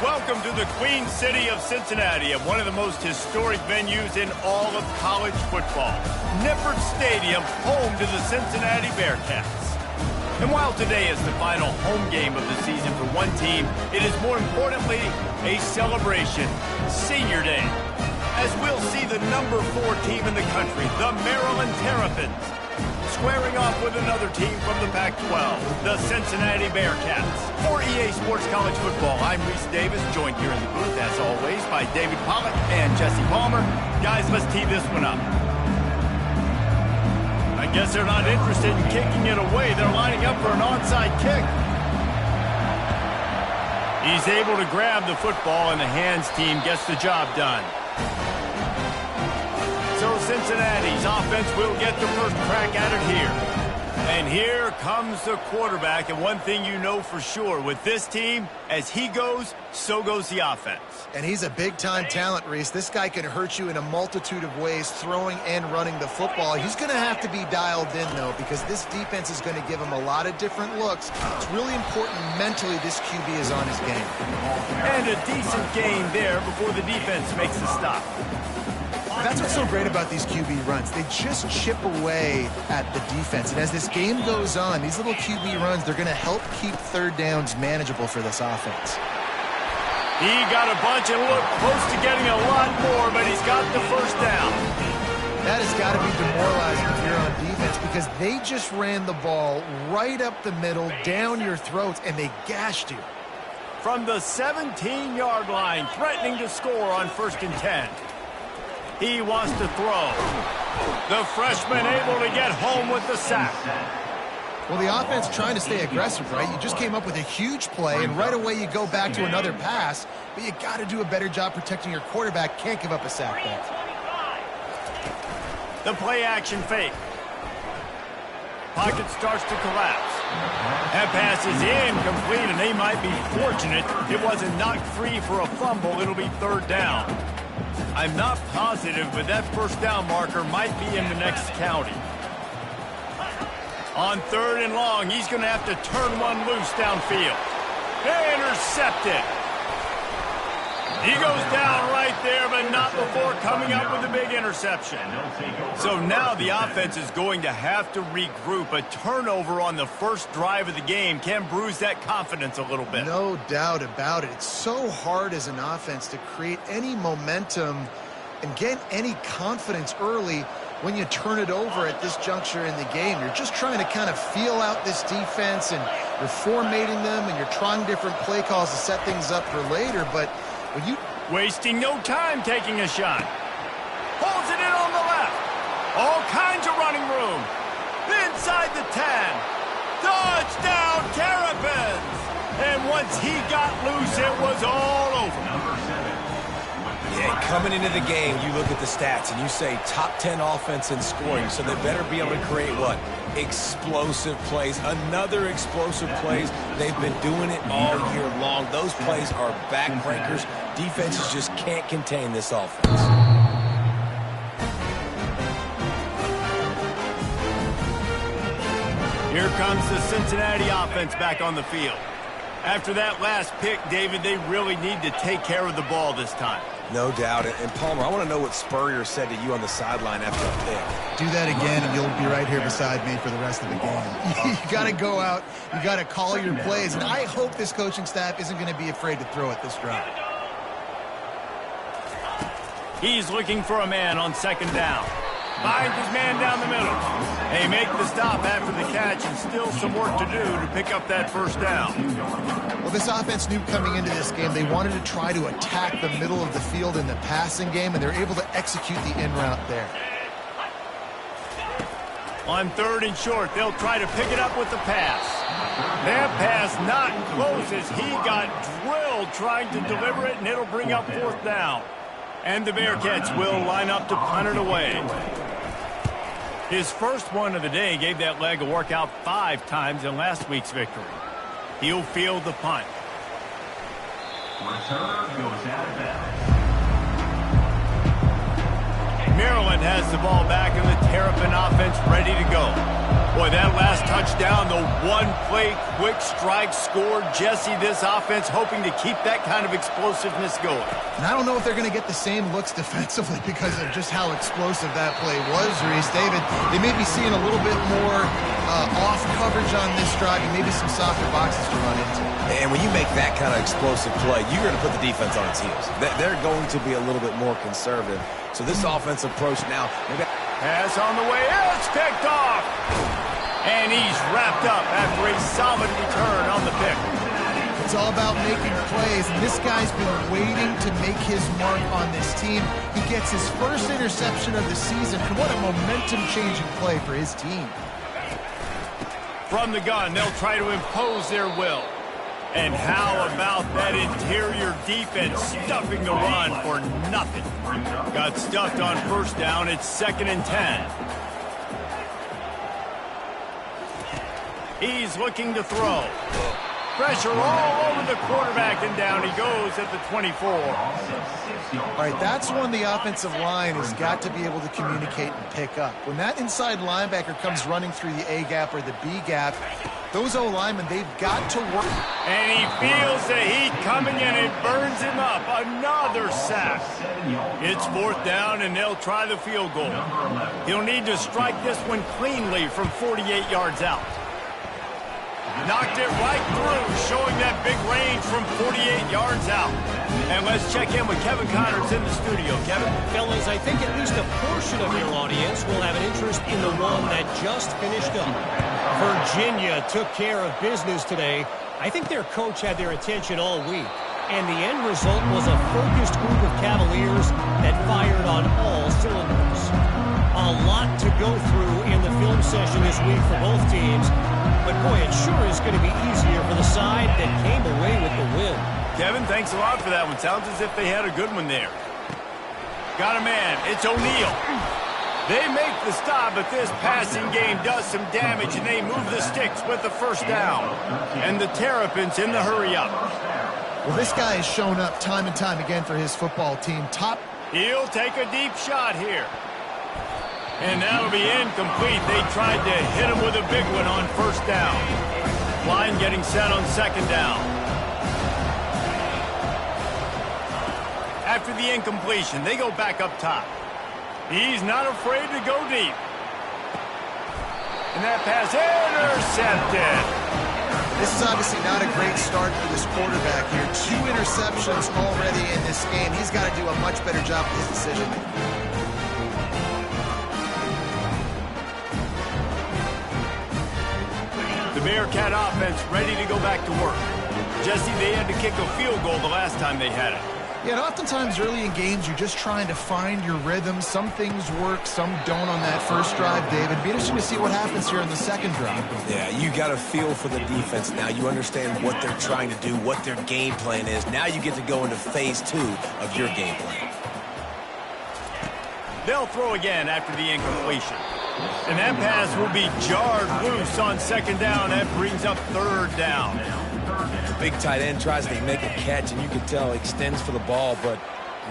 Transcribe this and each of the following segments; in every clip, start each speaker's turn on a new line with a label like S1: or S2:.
S1: Welcome to the Queen City of Cincinnati, at one of the most historic venues in all of college football. Nippert Stadium, home to the Cincinnati Bearcats. And while today is the final home game of the season for one team, it is more importantly a celebration, Senior Day, as we'll see the number 4 team in the country, the Maryland Terrapins, squaring off with another team from the Pac-12, the Cincinnati Bearcats. For EA Sports College Football, I'm Reese Davis, joined here in the booth, as always, by David Pollack and Jesse Palmer. Guys, let's tee this one up. I guess they're not interested in kicking it away. They're lining up for an onside kick. He's able to grab the football, and the hands team gets the job done. So Cincinnati's offense will get the first crack at it here. And here comes the quarterback, and one thing you know for sure, with this team, as he goes, so goes the offense.
S2: And he's a big-time talent, Reese. This guy can hurt you in a multitude of ways, throwing and running the football. He's going to have to be dialed in, though, because this defense is going to give him a lot of different looks. It's really important mentally this QB is on his game.
S1: And a decent gain there before the defense makes the stop.
S2: That's what's so great about these QB runs. They just chip away at the defense. And as this game goes on, these little QB runs, they're going to help keep third downs manageable for this offense.
S1: He got a bunch and looked close to getting a lot more, but he's got the first down.
S2: That has got to be demoralizing if you're on defense, because they just ran the ball right up the middle, down your throats, and they gashed you.
S1: From the 17-yard line, threatening to score on 1st and 10. He wants to throw. The freshman able to get home with the sack.
S2: Well, the offense trying to stay aggressive, right? You just came up with a huge play, and right away you go back to another pass, but you got to do a better job protecting your quarterback. Can't give up a sack back.
S1: The play-action fake. Pocket starts to collapse. That pass is incomplete, and they might be fortunate it wasn't knocked free for a fumble. It'll be 3rd down. I'm not positive, but that first down marker might be in the next county. On 3rd and long, he's going to have to turn one loose downfield. Intercepted. He goes down right there, but not before coming up with a big interception. So now the offense is going to have to regroup. A turnover on the first drive of the game can bruise that confidence a little bit.
S2: No doubt about it. It's so hard as an offense to create any momentum and get any confidence early when you turn it over at this juncture in the game. You're just trying to kind of feel out this defense, and you're formatting them, and you're trying different play calls to set things up for later, but when you...
S1: Wasting no time taking a shot. Pulls it in on the left. All kinds of running room. Inside the 10. Touchdown, Terrapins! And once he got loose, it was all over.
S3: Yeah, coming into the game, you look at the stats and you say top 10 offense in scoring, so they better be able to create what? Explosive plays. Another explosive plays. They've been doing it all year long. Those plays are backbreakers. Defenses just can't contain this offense.
S1: Here comes the Cincinnati offense back on the field. After that last pick, David, they really need to take care of the ball this time.
S3: No doubt. And Palmer, I want to know what Spurrier said to you on the sideline after the pick.
S2: Do that again, and you'll be right here beside me for the rest of the game. You got to go out. You got to call your plays. And I hope this coaching staff isn't going to be afraid to throw it this drive.
S1: He's looking for a man on 2nd down. Finds his man down the middle. They make the stop after the catch, and still some work to do to pick up that 1st down.
S2: Well, this offense knew coming into this game they wanted to try to attack the middle of the field in the passing game, and they're able to execute the in route there.
S1: On 3rd and short, they'll try to pick it up with the pass. That pass not close as he got drilled trying to deliver it, and it'll bring up 4th down. And the Bearcats will line up to punt it away. His first one of the day gave that leg a workout 5 times in last week's victory. He'll field the punt.
S4: Return goes out of bounds.
S1: Maryland has the ball back, and the Terrapin offense ready to go. Boy, that last touchdown, the one-play quick strike scored. Jesse, this offense hoping to keep that kind of explosiveness going.
S2: And I don't know if they're going to get the same looks defensively because of just how explosive that play was, Reese. David, they may be seeing a little bit more off coverage on this drive and maybe some softer boxes to run into.
S3: And when you make that kind of explosive play, you're going to put the defense on its heels. They're going to be a little bit more conservative. So this offensive approach now.
S1: Pass on the way. It's picked off. And he's wrapped up after a solid return on the pick.
S2: It's all about making plays, and this guy's been waiting to make his mark on this team. He gets his first interception of the season, and what a momentum-changing play for his team.
S1: From the gun, they'll try to impose their will. And how about that interior defense stuffing the run for nothing? Got stuffed on first down. It's 2nd and 10. He's looking to throw. Pressure all over the quarterback, and down he goes at the 24.
S2: All right, that's when the offensive line has got to be able to communicate and pick up. When that inside linebacker comes running through the A gap or the B gap, those O-linemen, they've got to work.
S1: And he feels the heat coming in. It burns him up. Another sack. It's 4th down, and they'll try the field goal. He'll need to strike this one cleanly from 48 yards out. Knocked it right through, showing that big range from 48 yards out. And let's check in with Kevin Connors in the studio. Kevin?
S5: Fellas, I think at least a portion of your audience will have an interest in the one that just finished up. Virginia took care of business today. I think their coach had their attention all week. And the end result was a focused group of Cavaliers that fired on all cylinders. A lot to go through in the film session this week for both teams. But, boy, it sure is going to be easier for the side that came away with the win.
S1: Kevin, thanks a lot for that one. Sounds as if they had a good one there. Got a man. It's O'Neal. They make the stop, but this passing game does some damage, and they move the sticks with the first down. And the Terrapins in the hurry-up.
S2: Well, this guy has shown up time and time again for his football team.
S1: He'll take a deep shot here. And that'll be incomplete. They tried to hit him with a big one on first down. Line getting set on 2nd down. After the incompletion, they go back up top. He's not afraid to go deep. And that pass intercepted.
S2: This is obviously not a great start for this quarterback here. 2 interceptions already in this game. He's got to do a much better job with his decision-making.
S1: The Bearcat offense ready to go back to work. Jesse, they had to kick a field goal the last time they had it.
S2: Yeah, and oftentimes early in games, you're just trying to find your rhythm. Some things work, some don't on that first drive, David. It'd be interesting to see what happens here in the second drive.
S3: Yeah, you got a feel for the defense now. You understand what they're trying to do, what their game plan is. Now you get to go into phase 2 of your game plan.
S1: They'll throw again after the incompletion. And that pass will be jarred loose on 2nd down. That brings up 3rd down.
S3: The big tight end tries to make a catch, and you can tell he extends for the ball, but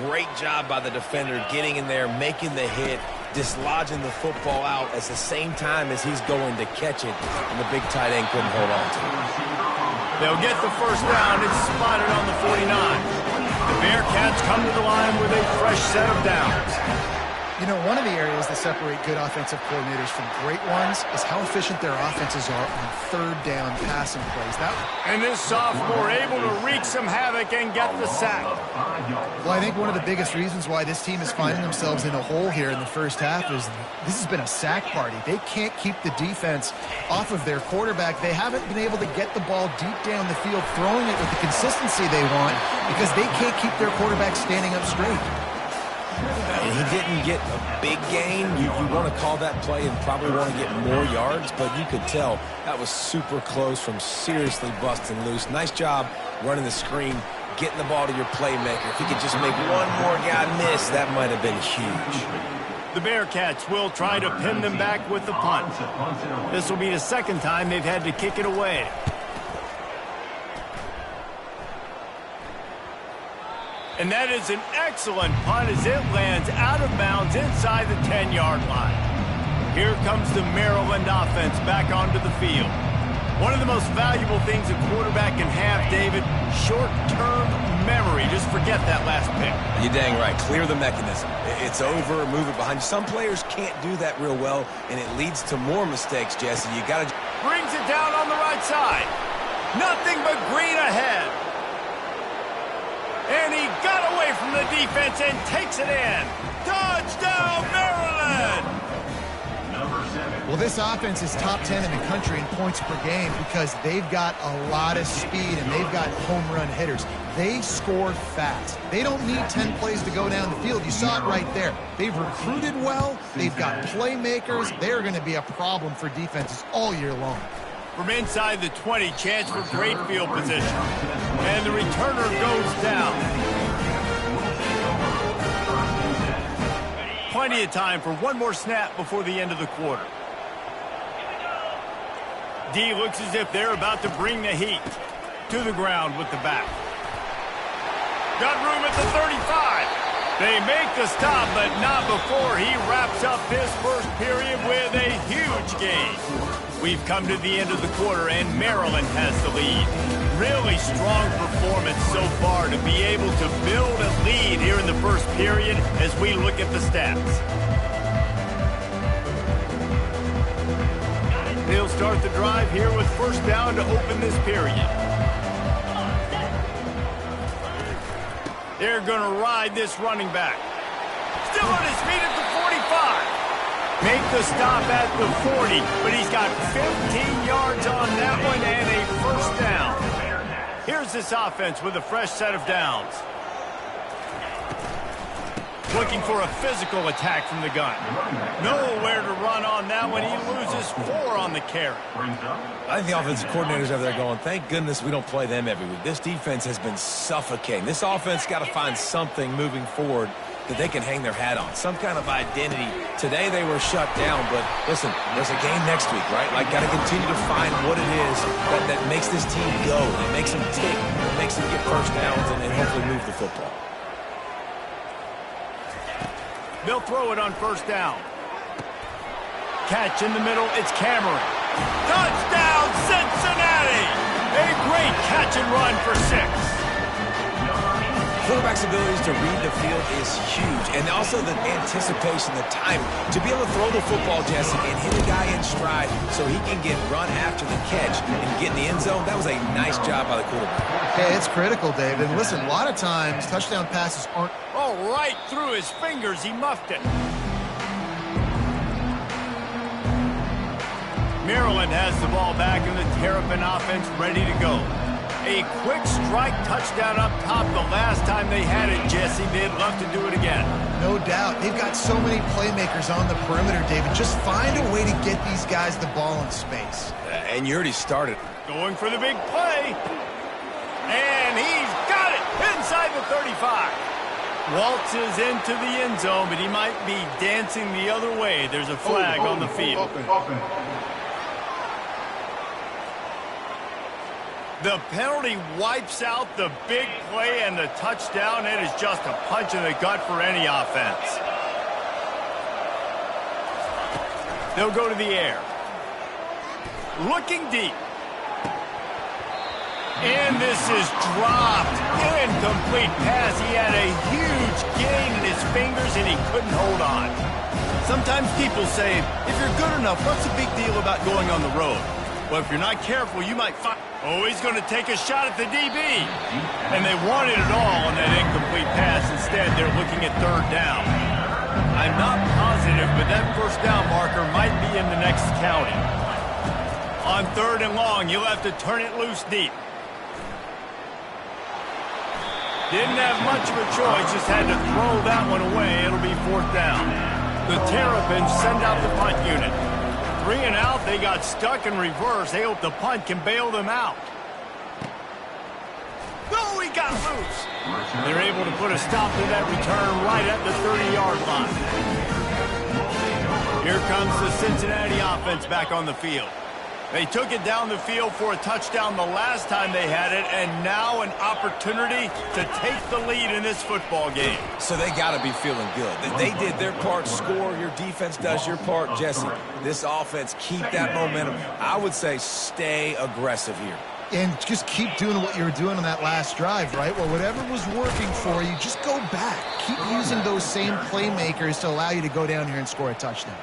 S3: great job by the defender getting in there, making the hit, dislodging the football out at the same time as he's going to catch it, and the big tight end couldn't hold on to it.
S1: They'll get the first down. It's spotted on the 49. The Bearcats come to the line with a fresh set of downs.
S2: You know, one of the areas that separate good offensive coordinators from great ones is how efficient their offenses are on 3rd down passing plays.
S1: And this sophomore able to wreak some havoc and get the sack.
S2: Well, I think one of the biggest reasons why this team is finding themselves in a hole here in the first half is this has been a sack party. They can't keep the defense off of their quarterback. They haven't been able to get the ball deep down the field, throwing it with the consistency they want because they can't keep their quarterback standing up straight.
S3: And he didn't get a big gain. You want to call that play and probably want to get more yards, but you could tell that was super close from seriously busting loose. Nice job running the screen, getting the ball to your playmaker. If he could just make one more guy miss, that might have been huge.
S1: The Bearcats will try to pin them back with the punt. This will be the 2nd time they've had to kick it away. And that is an excellent punt as it lands out of bounds inside the 10-yard line. Here comes the Maryland offense back onto the field. One of the most valuable things a quarterback can have, David, short-term memory. Just forget that last pick.
S3: You're dang right. Clear the mechanism. It's over, move it behind you. Some players can't do that real well, and it leads to more mistakes, Jesse. You got to...
S1: Brings it down on the right side. Nothing but green ahead. And he got away from the defense and takes it in. Touchdown, Maryland!
S2: Well, this offense is top 10 in the country in points per game because they've got a lot of speed and they've got home run hitters. They score fast. They don't need 10 plays to go down the field. You saw it right there. They've recruited well. They've got playmakers. They're going to be a problem for defenses all year long.
S1: From inside the 20, chance for great field position. And the returner goes down. Plenty of time for one more snap before the end of the quarter. D looks as if they're about to bring the heat to the ground with the back. Got room at the 35. They make the stop, but not before he wraps up this first period with a huge gain. We've come to the end of the quarter, and Maryland has the lead. Really strong performance so far to be able to build a lead here in the first period as we look at the stats. They'll start the drive here with first down to open this period. They're going to ride this running back. Still on his feet at the 45. Make the stop at the 40, but he's got 15 yards on that one and a first down. Here's this offense with a fresh set of downs. Looking for a physical attack from the gun. Nowhere to run on that one. He loses 4 on the carry.
S3: I think the offensive coordinators over there going, thank goodness we don't play them every week. This defense has been suffocating. This offense got to find something moving forward that they can hang their hat on, some kind of identity. Today they were shut down, but listen, there's a game next week, right? Like, got to continue to find what it is that makes this team go, that makes them tick, that makes them get first downs and hopefully move the football.
S1: They'll throw it on first down. Catch in the middle, it's Cameron. Touchdown, Cincinnati! A great catch and run for 6.
S3: Quarterback's abilities to read the field is huge, and also the anticipation, the time to be able to throw the football, Jesse, and hit a guy in stride so he can get run after the catch and get in the end zone. That was a nice job by the quarterback.
S2: Hey, it's critical, David. And listen, a lot of times touchdown passes aren't...
S1: Oh, right through his fingers, he muffed it. Maryland has the ball back and the Terrapin offense ready to go. A quick strike touchdown up top the last time they had it, Jesse. They'd love to do it again.
S2: No doubt. They've got so many playmakers on the perimeter, David. Just find a way to get these guys the ball in space.
S3: And you already started.
S1: Going for the big play. And he's got it inside the 35. Waltzes into the end zone, but he might be dancing the other way. There's a flag on the field. The penalty wipes out the big play and the touchdown. It is just a punch in the gut for any offense. They'll go to the air. Looking deep. And this is dropped. Incomplete pass. He had a huge gain in his fingers and he couldn't hold on. Sometimes people say, if you're good enough, what's the big deal about going on the road? Well, if you're not careful, you might find... Oh, he's going to take a shot at the DB. And they wanted it all on that incomplete pass. Instead, they're looking at third down. I'm not positive, but that first down marker might be in the next county. On third and long, you'll have to turn it loose deep. Didn't have much of a choice, just had to throw that one away. It'll be fourth down. The Terrapins send out the punt unit. 3 and out, they got stuck in reverse. They hope the punt can bail them out. Oh, he got loose. They're able to put a stop to that return right at the 30-yard line. Here comes the Cincinnati offense back on the field. They took it down the field for a touchdown the last time they had it, and now an opportunity to take the lead in this football game.
S3: So they got to be feeling good. They did their part, score. Your defense does your part. Jesse, this offense, keep that momentum. I would say stay aggressive here.
S2: And just keep doing what you were doing on that last drive, right? Well, whatever was working for you, just go back. Keep using those same playmakers to allow you to go down here and score a touchdown.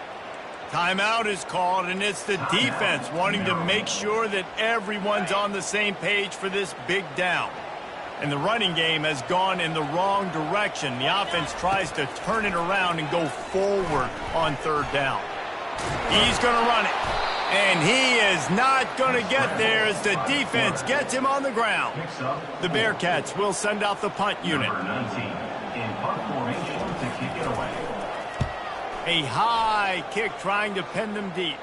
S1: Timeout is called, and it's the defense wanting to make sure that everyone's on the same page for this big down. And the running game has gone in the wrong direction. The offense tries to turn it around and go forward on third down. He's going to run it. And he is not going to get there as the defense gets him on the ground. The Bearcats will send out the punt unit.
S4: In punt formation to kick it away.
S1: A high kick trying to pin them deep.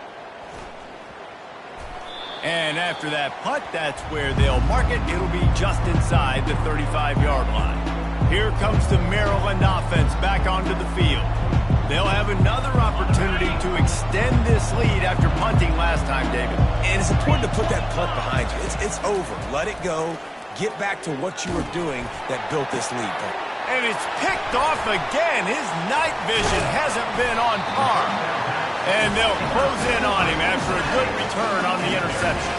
S1: And after that punt, that's where they'll mark it. It'll be just inside the 35-yard line. Here comes the Maryland offense back onto the field. They'll have another opportunity to extend this lead after punting last time, David.
S3: And it's important to put that punt behind you. It's over. Let it go. Get back to what you were doing that built this lead.
S1: And it's picked off again. His night vision hasn't been on par. And they'll close in on him after a good return on the interception.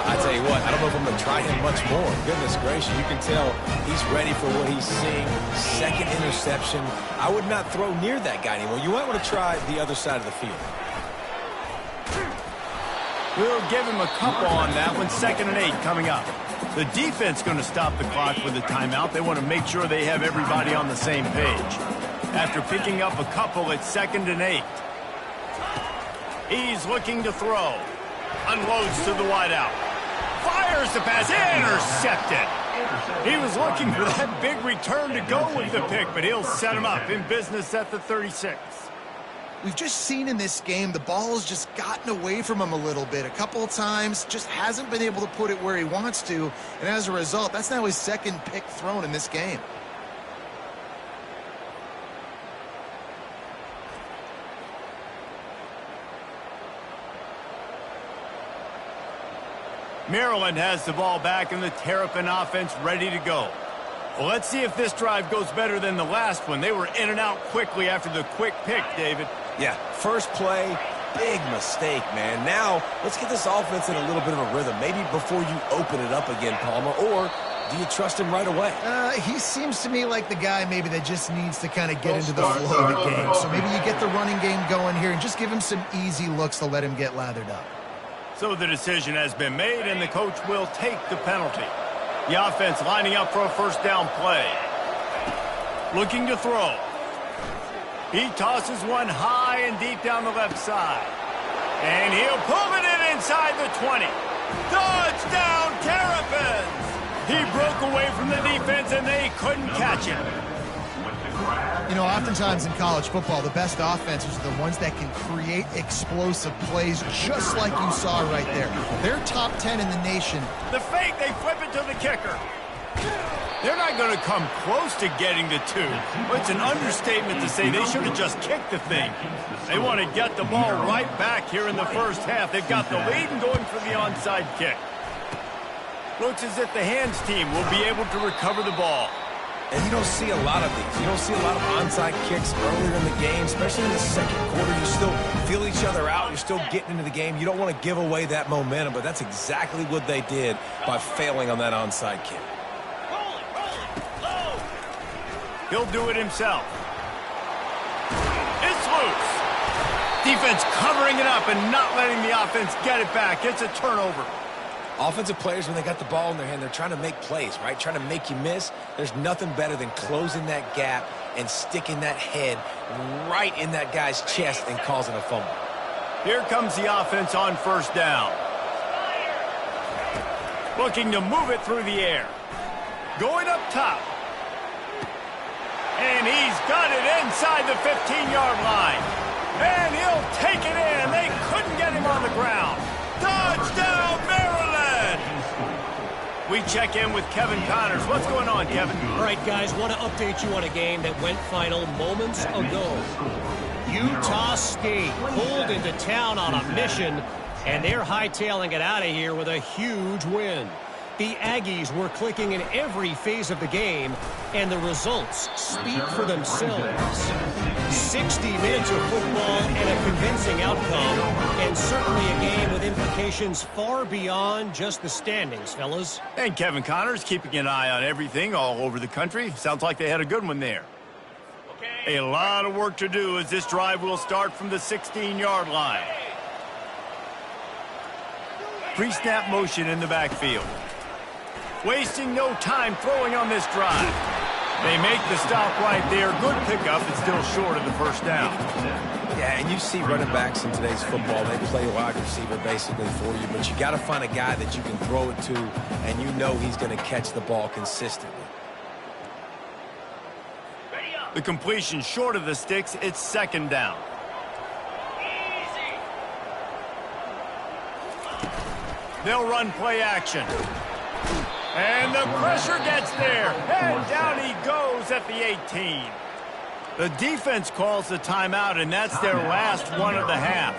S3: I tell you what, I don't know if I'm going to try him much more. Goodness gracious, you can tell he's ready for what he's seeing. Second interception. I would not throw near that guy anymore. You might want to try the other side of the field.
S1: We'll give him a couple on that one. 2nd and 8 coming up. The defense going to stop the clock with a timeout. They want to make sure they have everybody on the same page. After picking up a couple, it's 2nd and 8. He's looking to throw. Unloads to the wideout. Fires the pass. Intercepted. He was looking for that big return to go with the pick, but he'll set him up in business at the 36.
S2: We've just seen in this game the ball has just gotten away from him a little bit. A couple of times, just hasn't been able to put it where he wants to. And as a result, that's now his 2nd pick thrown in this game.
S1: Maryland has the ball back and the Terrapin offense ready to go. Well, let's see if this drive goes better than the last one. They were in and out quickly after the quick pick, David.
S3: Yeah, first play, big mistake, man. Now, let's get this offense in a little bit of a rhythm. Maybe before you open it up again, Palmer, or do you trust him right away?
S2: He seems to me like the guy maybe that just needs to kind of get into the flow of the game. So maybe you get the running game going here and just give him some easy looks to let him get lathered up.
S1: So the decision has been made, and the coach will take the penalty. The offense lining up for a first down play. Looking to throw. He tosses one high and deep down the left side. And he'll pull it in inside the 20. Touchdown, Terrapins! He broke away from the defense, and they couldn't catch him.
S2: You know, oftentimes in college football, the best offenses are the ones that can create explosive plays just like you saw right there. They're top 10 in the nation.
S1: The fake, they flip it to the kicker. They're not going to come close to getting the 2. But it's an understatement to say they should have just kicked the thing. They want to get the ball right back here in the first half. They've got the lead and going for the onside kick. Looks as if the hands team will be able to recover the ball.
S3: And you don't see a lot of these. You don't see a lot of onside kicks earlier in the game, especially in the second quarter. You still feel each other out. You're still getting into the game. You don't want to give away that momentum, but that's exactly what they did by failing on that onside kick.
S1: He'll do it himself. It's loose. Defense covering it up and not letting the offense get it back. It's a turnover.
S3: Offensive players, when they got the ball in their hand, they're trying to make plays, right? Trying to make you miss. There's nothing better than closing that gap and sticking that head right in that guy's chest and causing a fumble.
S1: Here comes the offense on first down. Looking to move it through the air. Going up top. And he's got it inside the 15-yard line. And he'll take it in. They couldn't get him on the ground. Touchdown, Maryland! We check in with Kevin Connors. What's going on, Kevin?
S5: All right, guys, want to update you on a game that went final moments ago. Utah State pulled into town on a mission And they're hightailing it out of here with a huge win. The Aggies were clicking in every phase of the game, and the results speak for themselves. 60 minutes of football and a convincing outcome, and certainly a game with implications far beyond just the standings, fellas.
S1: And Kevin Connors keeping an eye on everything all over the country. Sounds like they had a good one there. A lot of work to do as this drive will start from the 16-yard line. Pre-snap motion in the backfield. Wasting no time throwing on this drive. They make the stop right there. Good pickup. It's still short of the first down.
S3: Yeah, and you see running backs in today's football. They play wide receiver basically for you, but you got to find a guy that you can throw it to, and you know he's going to catch the ball consistently.
S1: The completion short of the sticks. It's second down. They'll run play action. And the pressure gets there. And down he goes at the 18. The defense calls the timeout, and that's their last one of the half.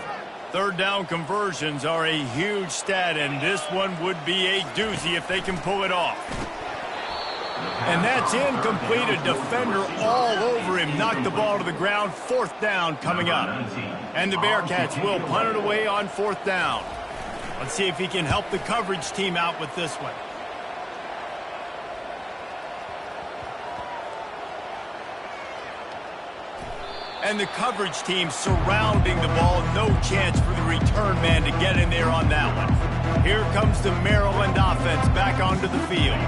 S1: Third down conversions are a huge stat, and this one would be a doozy if they can pull it off. And that's incomplete. A defender all over him. Knocked the ball to the ground. Fourth down coming up. And the Bearcats will punt it away on fourth down. Let's see if he can help the coverage team out with this one. And the coverage team surrounding the ball. No chance for the return man to get in there on that one. Here comes the Maryland offense back onto the field.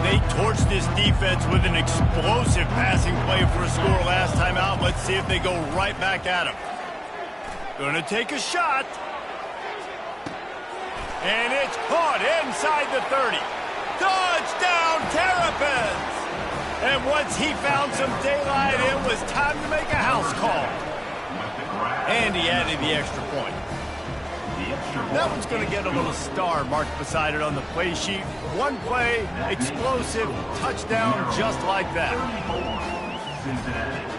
S1: They torched this defense with an explosive passing play for a score last time out. Let's see if they go right back at him. Gonna take a shot. And it's caught inside the 30. Touchdown, Terrapins! And once he found some daylight, it was time to make a house call. And he added the extra point. That one's going to get a little star marked beside it on the play sheet. One play, explosive, touchdown just like that.
S4: Cincinnati.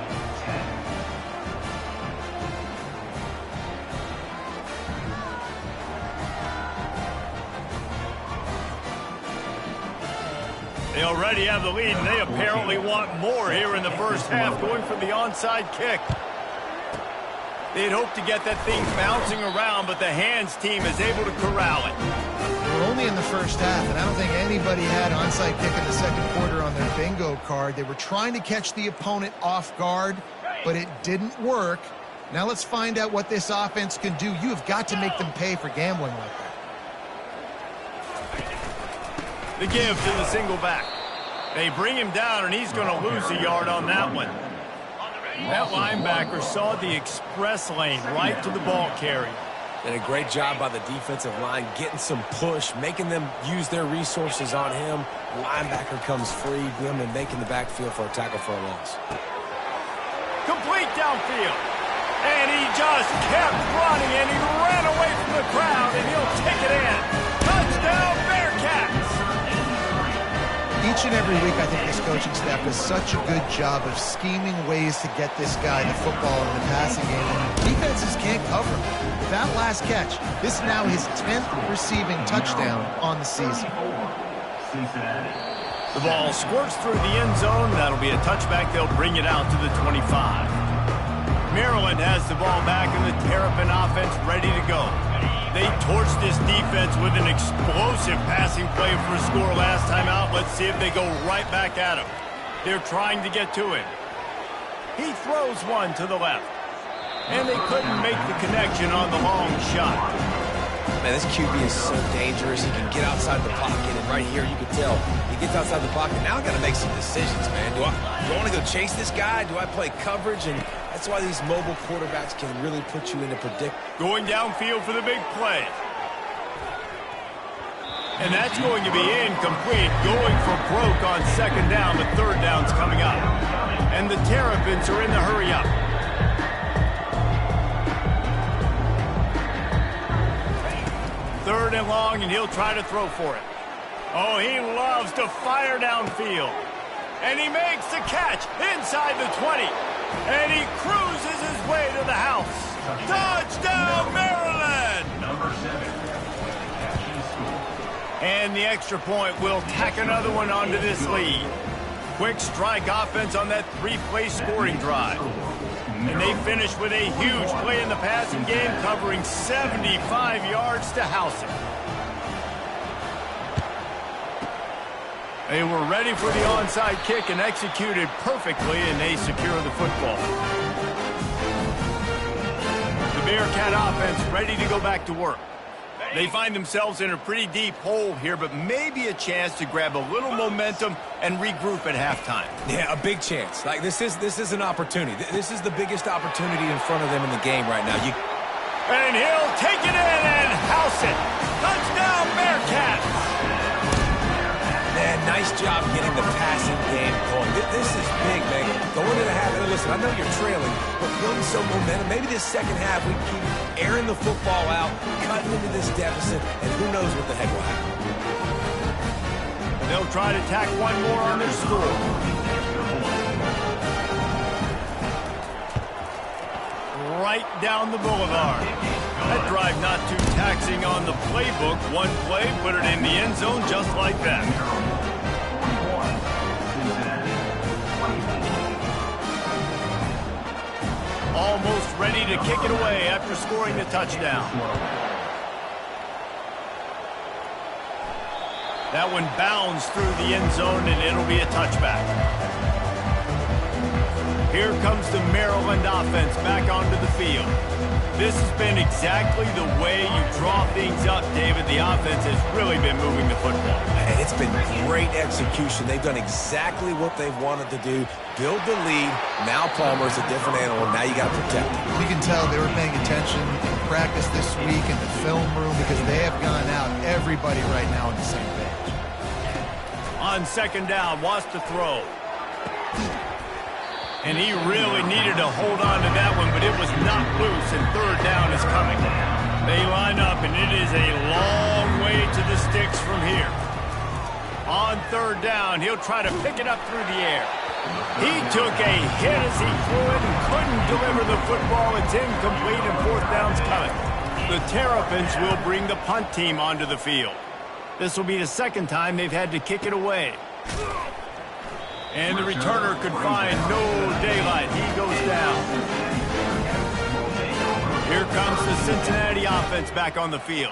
S1: They already have the lead, and they apparently want more here in the first half, going for the onside kick. They'd hoped to get that thing bouncing around, but the hands team is able to corral it.
S2: We're only in the first half, and I don't think anybody had onside kick in the second quarter on their bingo card. They were trying to catch the opponent off guard, but it didn't work. Now let's find out what this offense can do. You have got to make them pay for gambling like that.
S1: The give to the single back. They bring him down, and he's going to lose a yard on that one. That linebacker saw the express lane right to the ball carrier.
S3: Did a great job by the defensive line, getting some push, making them use their resources on him. Linebacker comes free, them and making the backfield for a tackle for a loss.
S1: Complete downfield. And he just kept running, and he ran away from the crowd, and he'll take it in. Touchdown, Bearcats!
S2: Each and every week, I think this coaching staff does such a good job of scheming ways to get this guy the football in the passing game. And defenses can't cover him. That last catch, this is now his 10th receiving touchdown on the season.
S1: The ball squirts through the end zone. That'll be a touchback. They'll bring it out to the 25. Maryland has the ball back, and the Terrapin offense ready to go. They torched this defense with an explosive passing play for a score last time out. Let's see if they go right back at him. They're trying to get to him. He throws one to the left. And they couldn't make the connection on the long shot.
S3: Man, this QB is so dangerous. He can get outside the pocket, and right here you can tell he gets outside the pocket. Now I got to make some decisions, man. Do I want to go chase this guy? Do I play coverage? And that's why these mobile quarterbacks can really put you into predicament.
S1: Going downfield for the big play. And that's going to be incomplete. Going for broke on second down, but third down's coming up. And the Terrapins are in the hurry up. Third and long, and he'll try to throw for it. Oh, he loves to fire downfield. And he makes the catch inside the 20. And he cruises his way to the house. Touchdown, Maryland! And the extra point will tack another one onto this lead. Quick strike offense on that three-play scoring drive. And they finish with a huge play in the passing game, covering 75 yards to house it. They were ready for the onside kick and executed perfectly, and they secure the football. The Bearcat offense ready to go back to work. They find themselves in a pretty deep hole here, but maybe a chance to grab a little momentum and regroup at halftime.
S3: Yeah, a big chance. Like this is an opportunity. This is the biggest opportunity in front of them in the game right now.
S1: And he'll take it in and house it. Touchdown, Bearcats!
S3: Man, nice job getting the passing game going. This is big, man. Going into the half. Listen, I know you're trailing, but building some momentum. Maybe this second half we keep airing the football out, cutting into this deficit, and who knows what the heck will happen.
S1: They'll try to tack one more on their score. Right down the boulevard. That drive not too taxing on the playbook. One play, put it in the end zone just like that. Almost ready to kick it away after scoring the touchdown. That one bounds through the end zone, and it'll be a touchback. Here comes the Maryland offense back onto the field. This has been exactly the way you draw things up, David. The offense has really been moving the football.
S3: And it's been great execution. They've done exactly what they've wanted to do. Build the lead. Now Palmer's a different animal. Now you got to protect him.
S2: You can tell they were paying attention in practice this week in the film room because they have gone out, everybody right now on the same page.
S1: On second down, wants to throw. And he really needed to hold on to that one, but it was knocked loose, and third down is coming. They line up, and it is a long way to the sticks from here. On third down, he'll try to pick it up through the air. He took a hit as he threw it and couldn't deliver the football. It's incomplete, and fourth down's coming. The Terrapins will bring the punt team onto the field. This will be the second time they've had to kick it away. And the returner could find no daylight. He goes down. Here comes the Cincinnati offense back on the field.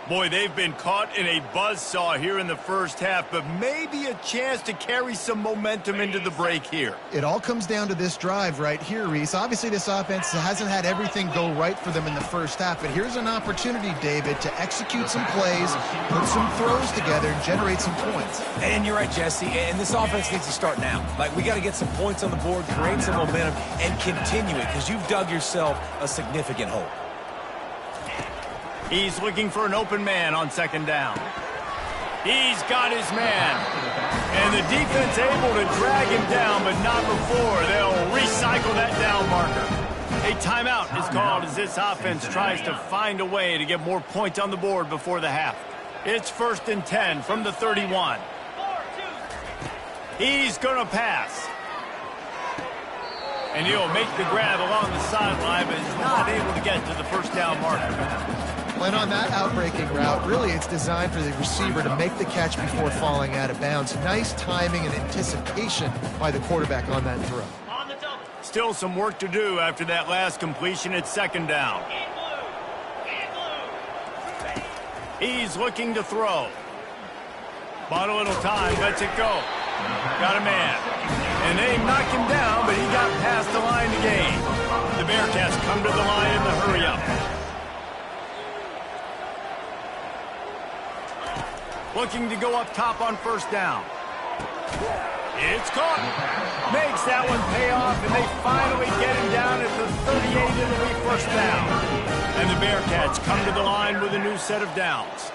S1: Boy, they've been caught in a buzzsaw here in the first half, but maybe a chance to carry some momentum into the break here.
S2: It all comes down to this drive right here, Reese. Obviously, this offense hasn't had everything go right for them in the first half, but here's an opportunity, David, to execute some plays, put some throws together, and generate some points.
S3: And you're right, Jesse, and this offense needs to start now. Like, we got to get some points on the board, create some momentum, and continue it, because you've dug yourself a significant hole.
S1: He's looking for an open man on second down. He's got his man. And the defense able to drag him down, but not before. They'll recycle that down marker. A timeout is called as this offense tries to find a way to get more points on the board before the half. It's 1st and 10 from the 31. He's going to pass. And he'll make the grab along the sideline, but is not able to get to the first down marker.
S2: When on that outbreaking route, really it's designed for the receiver to make the catch before falling out of bounds. Nice timing and anticipation by the quarterback on that throw.
S1: Still some work to do after that last completion at second down. He's looking to throw. Bought a little time, lets it go. Got a man. And they knocked him down, but he got past the line to gain. The Bearcats come to the line in the hurry-up. Looking to go up top on first down. It's caught. Makes that one pay off, and they finally get him down at the 38. It'll be first down. And the Bearcats come to the line with a new set of downs.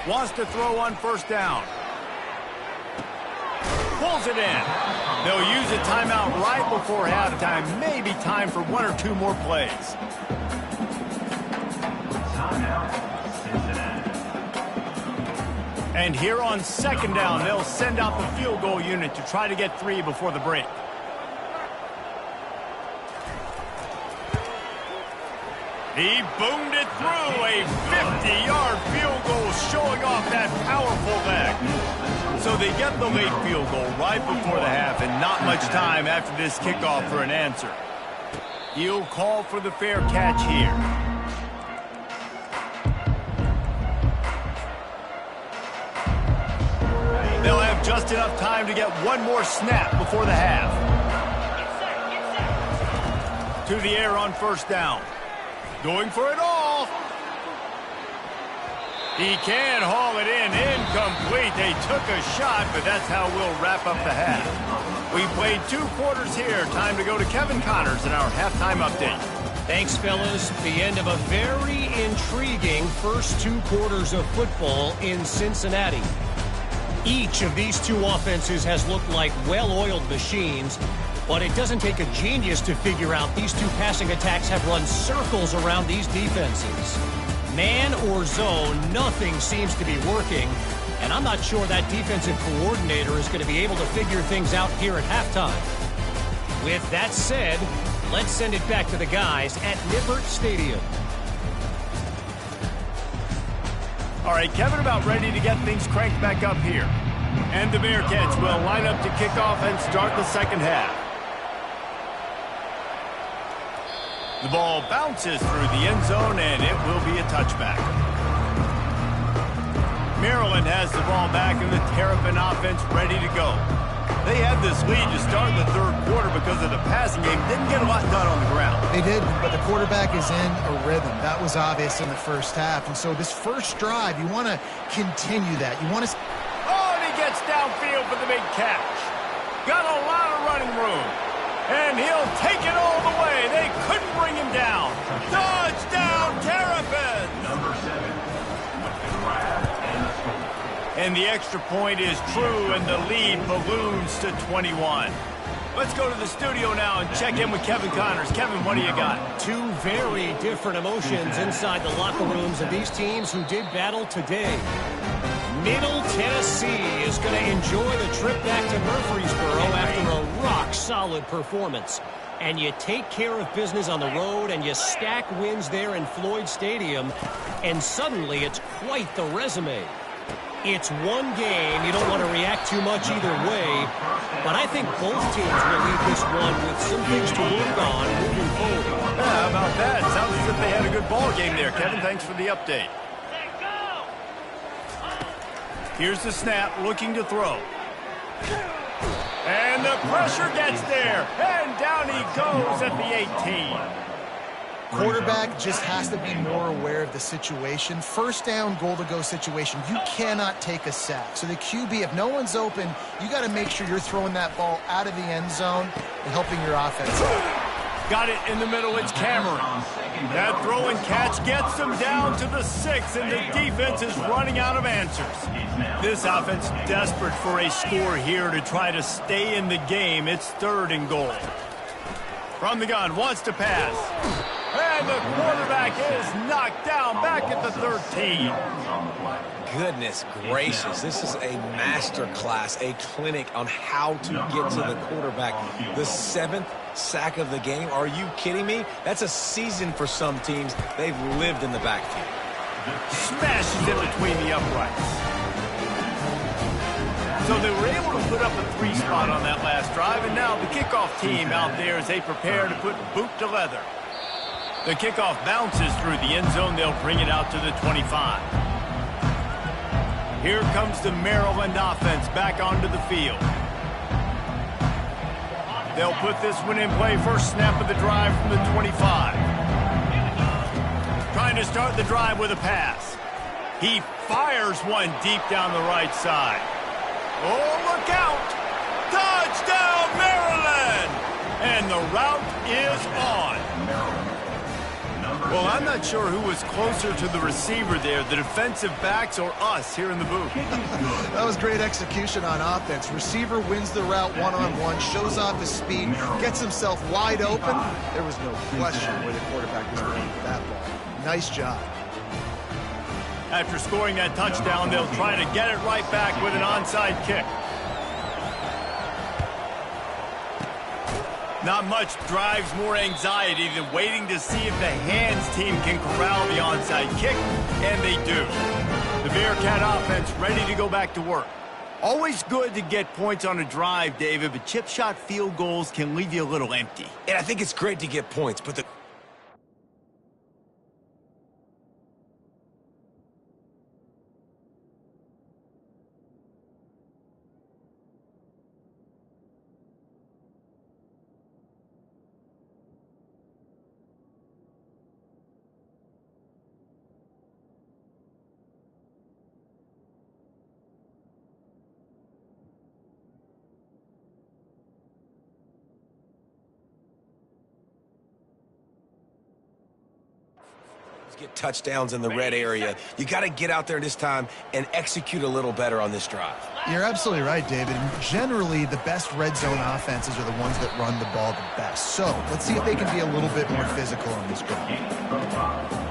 S1: Wants to throw on first down. Pulls it in. They'll use a timeout right before halftime. Maybe time for one or two more plays. And here on second down, they'll send out the field goal unit to try to get 3 before the break. He boomed it through. A 50-yard field goal showing off that powerful leg. So they get the late field goal right before the half and not much time after this kickoff for an answer. He'll call for the fair catch here. They'll have just enough time to get one more snap before the half. To the air on first down. Going for it all. He can haul it in. Incomplete. They took a shot, but that's how we'll wrap up the half. We played 2 quarters here. Time to go to Kevin Connors in our halftime update.
S5: Thanks, fellas. The end of a very intriguing first 2 quarters of football in Cincinnati. Each of these 2 offenses has looked like well-oiled machines, but it doesn't take a genius to figure out these 2 passing attacks have run circles around these defenses. Man or zone, nothing seems to be working, and I'm not sure that defensive coordinator is going to be able to figure things out here at halftime. With that said, let's send it back to the guys at Nippert Stadium.
S1: All right, Kevin, about ready to get things cranked back up here. And the Bearcats will line up to kick off and start the second half. The ball bounces through the end zone, and it will be a touchback. Maryland has the ball back, and the Terrapin offense ready to go. They had this lead to start the third quarter because of the passing game. Didn't get a lot done on the ground.
S2: They did, but the quarterback is in a rhythm. That was obvious in the first half. And so this first drive, you want to continue that. You want to...
S1: Oh, and he gets downfield for the big catch. Got a lot of running room. And he'll take it all the way. They couldn't bring him down. Touchdown, Terrapins!
S4: Number 7 with the grab and the score.
S1: And the extra point is true, and the lead balloons to 21. Let's go to the studio now and check in with Kevin Connors. Kevin, what do you got?
S5: 2 very different emotions inside the locker rooms of these teams who did battle today. Middle Tennessee is going to enjoy the trip back to Murfreesboro after a rock-solid performance. And you take care of business on the road, and you stack wins there in Floyd Stadium, and suddenly it's quite the resume. It's one game. You don't want to react too much either way, but I think both teams will leave this one with some things to work on moving forward.
S1: Yeah, how about that? Sounds as if they had a good ball game there, Kevin. Thanks for the update. Here's the snap, looking to throw. And the pressure gets there, and down he goes at the 18.
S2: Quarterback just has to be more aware of the situation. First down, goal-to-go situation. You cannot take a sack. So the QB, if no one's open, you got to make sure you're throwing that ball out of the end zone and helping your offense out.
S1: Got it in the middle, it's Cameron. That throw and catch gets them down to the 6, and the defense is running out of answers. This offense desperate for a score here to try to stay in the game. It's 3rd and goal. From the gun, wants to pass. And the quarterback is knocked down back at the 13.
S3: Goodness gracious, this is a master class, a clinic on how to get to the quarterback. The 7th sack of the game. Are you kidding me? That's a season for some teams. They've lived in the backfield.
S1: Smashes it between the uprights. So they were able to put up a 3 spot on that last drive, and now the kickoff team out there as they prepare to put boot to leather. The kickoff bounces through the end zone. They'll bring it out to the 25. Here comes the Maryland offense back onto the field. They'll put this one in play. First snap of the drive from the 25. Trying to start the drive with a pass. He fires one deep down the right side. Oh, look out! Touchdown, Maryland! And the route is on. Well, I'm not sure who was closer to the receiver there, the defensive backs or us here in the booth.
S2: That was great execution on offense. Receiver wins the route one-on-one, shows off his speed, gets himself wide open. There was no question where the quarterback was going with that ball. Nice job.
S1: After scoring that touchdown, they'll try to get it right back with an onside kick. Not much drives more anxiety than waiting to see if the hands team can corral the onside kick, and they do. The Bearcat offense ready to go back to work. Always good to get points on a drive, David, but chip shot field goals can leave you a little empty.
S3: And I think it's great to get points, but get touchdowns in the red area. You got to get out there this time and execute a little better on this drive.
S2: You're absolutely right, David. Generally, the best red zone offenses are the ones that run the ball the best. So let's see if they can be a little bit more physical on this drive.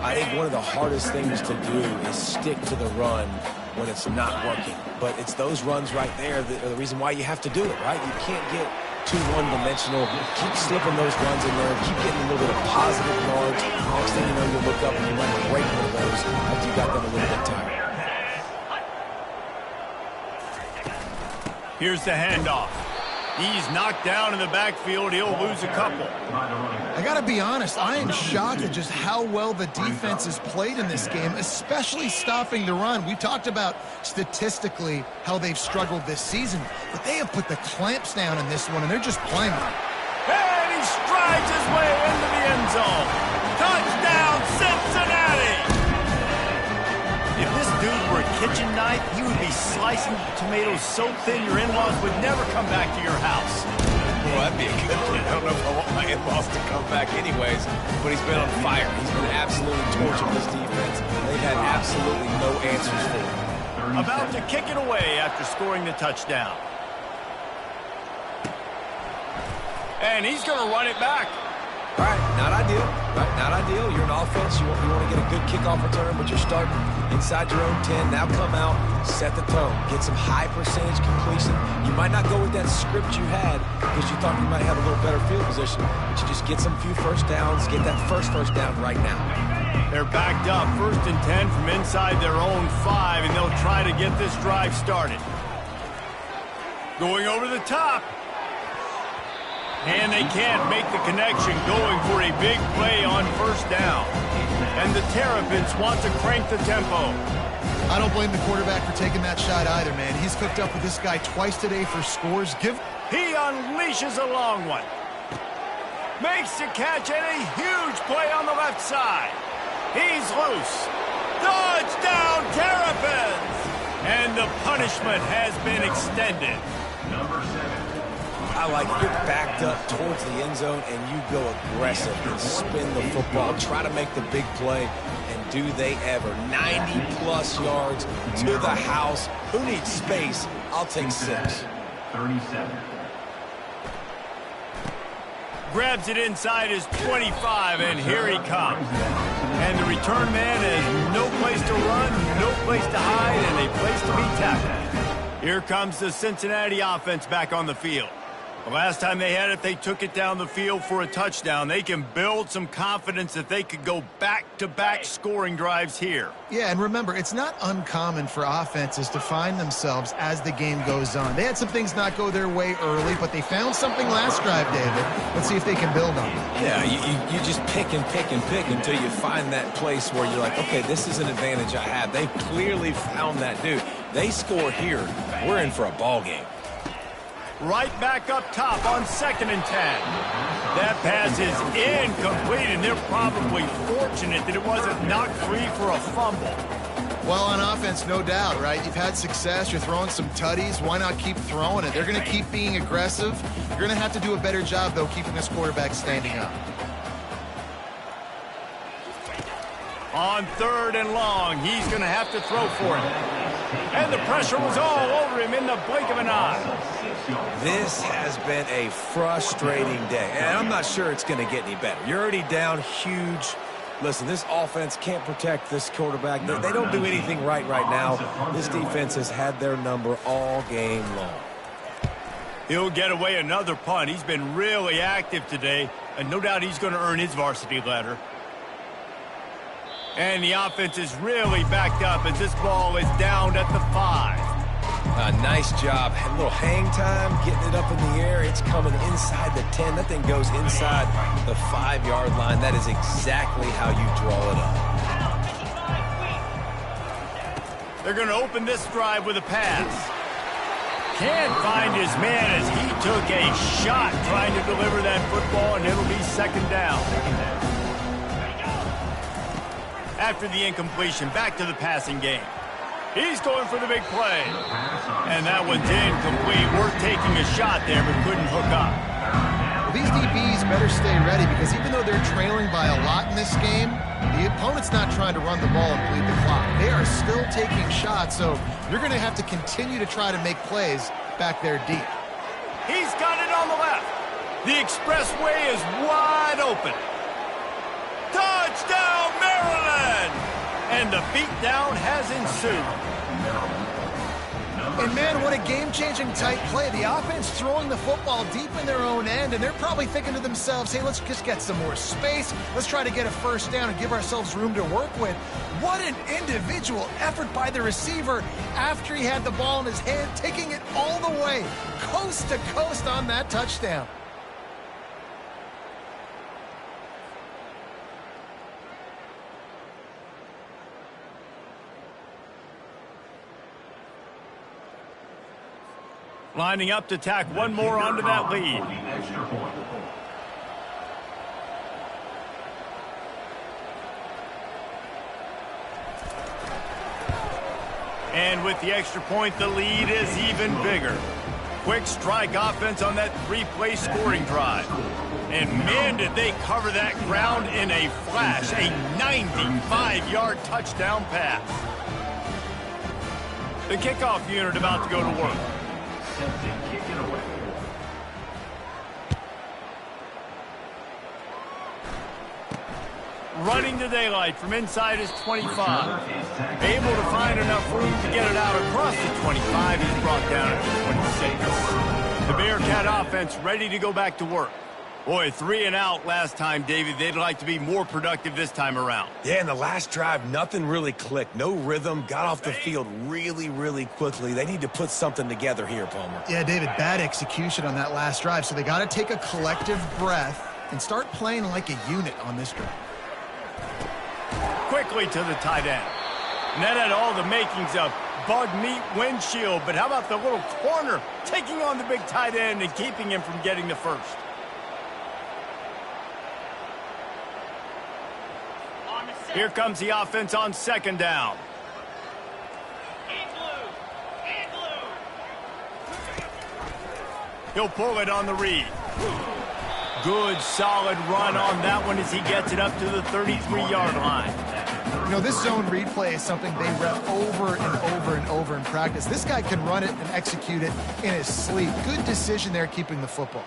S3: I think one of the hardest things to do is stick to the run when it's not working. But it's those runs right there that are the reason why you have to do it, right? You can't get too one-dimensional. Keep slipping those runs in there. Keep getting a little bit of positive yards. Next thing you know, you look up and you might break one of those after you got them a little bit tired.
S1: Here's the handoff. He's knocked down in the backfield. He'll lose a couple.
S2: I got to be honest, I am shocked at just how well the defense has played in this game, especially stopping the run. We talked about statistically how they've struggled this season, but they have put the clamps down in this one, and they're just playing.
S1: And he strides his way into the end zone. Touchdown, Cincinnati! If this dude were a kitchen knife, he would be slicing tomatoes so thin your in-laws would never come back to your house.
S3: Well, that'd be a good kid. I don't know if I want my in-laws to come back anyways, but he's been on fire. He's been absolutely torching this defense. They've had absolutely no answers for him.
S1: About to kick it away after scoring the touchdown. And he's going to run it back.
S3: All right, not ideal. Right, not ideal. You're an offense. You want to get a good kickoff return, but you're starting inside your own 10. Now come out, set the tone. Get some high percentage completion. You might not go with that script you had because you thought you might have a little better field position, but you just get some few first downs. Get that first down right now.
S1: They're backed up 1st and 10 from inside their own 5, and they'll try to get this drive started. Going over the top. And they can't make the connection, going for a big play on 1st down. And the Terrapins want to crank the tempo.
S2: I don't blame the quarterback for taking that shot either, man. He's cooked up with this guy twice today for scores.
S1: He unleashes a long one. Makes the catch and a huge play on the left side. He's loose. Touchdown, Terrapins! And the punishment has been extended.
S4: Number 7.
S3: I like it. You're backed up towards the end zone, and you go aggressive and spin the football. Try to make the big play, and do they ever. 90-plus yards to the house. Who needs space? I'll take 6.
S4: 37.
S1: Grabs it inside his 25, and here he comes. And the return man has no place to run, no place to hide, and a place to be tackled. Here comes the Cincinnati offense back on the field. The last time they had it, they took it down the field for a touchdown. They can build some confidence that they could go back-to-back scoring drives here.
S2: Yeah, and remember, it's not uncommon for offenses to find themselves as the game goes on. They had some things not go their way early, but they found something last drive, David. Let's see if they can build on it.
S3: Yeah, you just pick and pick and pick until you find that place where you're like, okay, this is an advantage I have. They clearly found that dude. They score here. We're in for a ball game.
S1: Right back up top on 2nd and 10. That pass is incomplete, and they're probably fortunate that it wasn't knocked free for a fumble.
S2: Well, on offense, no doubt, right? You've had success. You're throwing some tutties. Why not keep throwing it? They're going to keep being aggressive. You're going to have to do a better job, though, keeping this quarterback standing up.
S1: On 3rd and long, he's going to have to throw for it. And the pressure was all over him in the blink of an eye.
S3: This has been a frustrating day, and I'm not sure it's going to get any better. You're already down huge. Listen, this offense can't protect this quarterback. They don't do anything right now. This defense has had their number all game long.
S1: He'll get away another punt. He's been really active today, and no doubt he's going to earn his varsity letter. And the offense is really backed up as this ball is down at the 5.
S3: Nice job. A little hang time, getting it up in the air. It's coming inside the 10. That thing goes inside the 5-yard line. That is exactly how you draw it up.
S1: They're going to open this drive with a pass. Can't find his man as he took a shot trying to deliver that football, and it'll be second down. After the incompletion, back to the passing game. He's going for the big play. And that one's incomplete. Worth taking a shot there, but couldn't hook up.
S2: Well, these DBs better stay ready because even though they're trailing by a lot in this game, the opponent's not trying to run the ball and bleed the clock. They are still taking shots, so you're going to have to continue to try to make plays back there deep.
S1: He's got it on the left. The expressway is wide open. Touchdown, Maryland! And the beatdown has ensued.
S2: And, man, what a game-changing tight play. The offense throwing the football deep in their own end, and they're probably thinking to themselves, hey, let's just get some more space. Let's try to get a first down and give ourselves room to work with. What an individual effort by the receiver after he had the ball in his hand, taking it all the way, coast to coast on that touchdown.
S1: Lining up to tack one more onto that lead. And with the extra point, the lead is even bigger. Quick strike offense on that 3-play scoring drive. And man, did they cover that ground in a flash. A 95-yard touchdown pass. The kickoff unit about to go to work. Running to daylight from inside his 25. Able to find enough room to get it out across the 25. He's brought down at the 26. The Bearcat offense ready to go back to work. Boy, 3 and out last time, David. They'd like to be more productive this time around.
S3: Yeah, in the last drive, nothing really clicked. No rhythm. Got off the field really, really quickly. They need to put something together here, Palmer.
S2: Yeah, David, bad execution on that last drive. So they got to take a collective breath and start playing like a unit on this drive.
S1: Quickly to the tight end. And that had all the makings of bug meat windshield. But how about the little corner taking on the big tight end and keeping him from getting the first? Here comes the offense on second down. He'll pull it on the read. Good, solid run on that one as he gets it up to the 33-yard line.
S2: You know, this zone read play is something they rep over and over and over in practice. This guy can run it and execute it in his sleep. Good decision there keeping the football.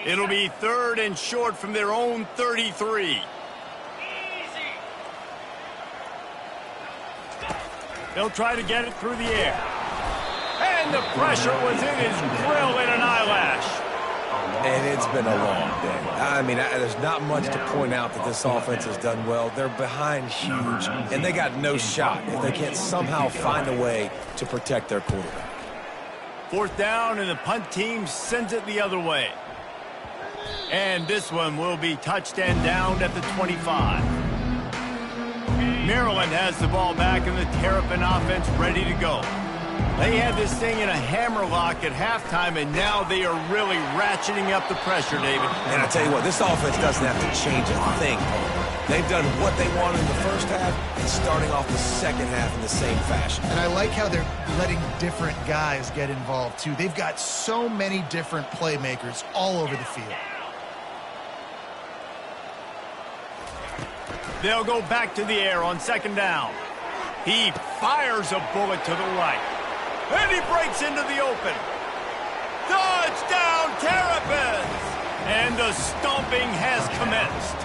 S1: It'll be third and short from their own 33. They'll try to get it through the air. And the pressure was in his grill in an eyelash.
S3: And it's been a long day. I mean, there's not much to point out that this offense has done well. They're behind huge, and they got no shot if they can't somehow find a way to protect their quarterback.
S1: Fourth down, and the punt team sends it the other way. And this one will be touched and downed at the 25. Maryland has the ball back, and the Terrapin offense ready to go. They had this thing in a hammerlock at halftime, and now they are really ratcheting up the pressure, David.
S3: And I tell you what, this offense doesn't have to change a thing. They've done what they wanted in the first half and starting off the second half in the same fashion.
S2: And I like how they're letting different guys get involved, too. They've got so many different playmakers all over the field.
S1: They'll go back to the air on second down. He fires a bullet to the right. And he breaks into the open. Touchdown, Terrapins! And the stomping has commenced.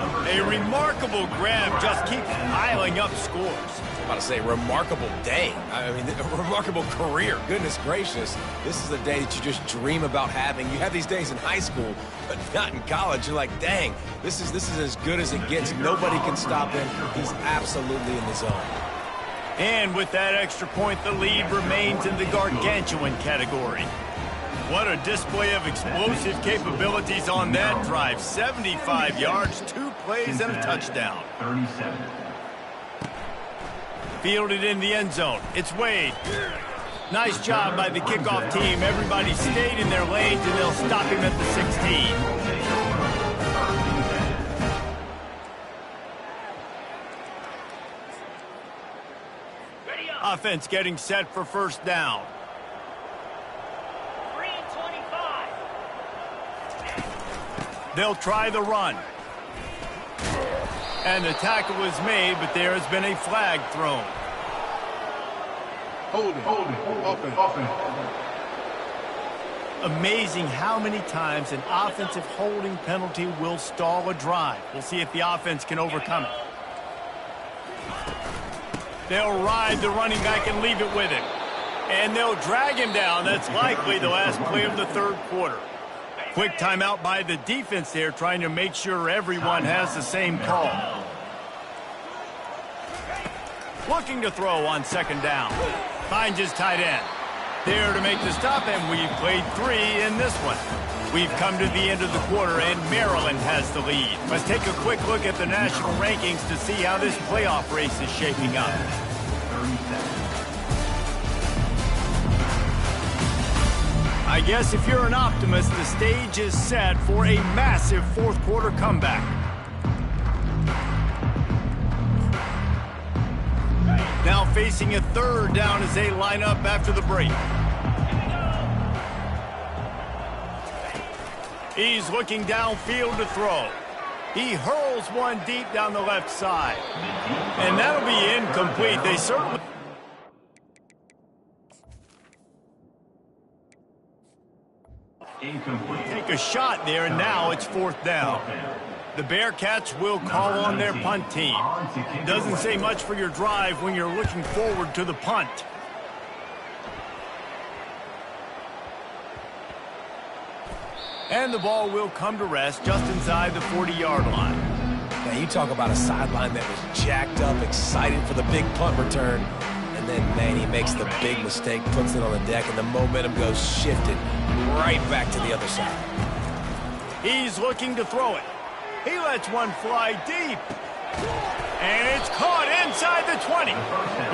S1: A remarkable grab just keeps piling up scores.
S3: I'm about to say remarkable day. I mean, a remarkable career. Goodness gracious. This is a day that you just dream about having. You have these days in high school, but not in college. You're like, dang, this is as good as it gets. Nobody can stop him. He's absolutely in the zone.
S1: And with that extra point, the lead remains in the gargantuan category. What a display of explosive capabilities on that drive. 75 yards, 2 plays, and a touchdown.
S4: 37.
S1: Fielded in the end zone. It's Wade. Nice job by the kickoff team. Everybody stayed in their lanes, and they'll stop him at the 16. Offense getting set for first down. They'll try the run. And the tackle was made, but there has been a flag thrown.
S6: Hold it. Offense.
S1: Amazing how many times an offensive holding penalty will stall a drive. We'll see if the offense can overcome it. They'll ride the running back and leave it with him. And they'll drag him down. That's likely the last play of the third quarter. Quick timeout by the defense there, trying to make sure everyone has the same call. Looking to throw on second down. Finds his tight end. There to make the stop, and we've played 3 in this one. We've come to the end of the quarter, and Maryland has the lead. Let's take a quick look at the national rankings to see how this playoff race is shaping up.
S4: 37.
S1: I guess if you're an optimist, the stage is set for a massive fourth quarter comeback. Now facing a third down as they line up after the break. He's looking downfield to throw. He hurls one deep down the left side. And that'll be incomplete. They certainly...
S4: Incomplete.
S1: take a shot there, and now it's fourth down. The Bearcats will call on their punt team. Doesn't say much for your drive when you're looking forward to the punt. And the ball will come to rest just inside the 40-yard line.
S3: Now, you talk about a sideline that was jacked up, excited for the big punt return. And then, man, he makes the big mistake, puts it on the deck, and the momentum goes shifted right back to the other side.
S1: He's looking to throw it. He lets one fly deep. And it's caught inside the 20.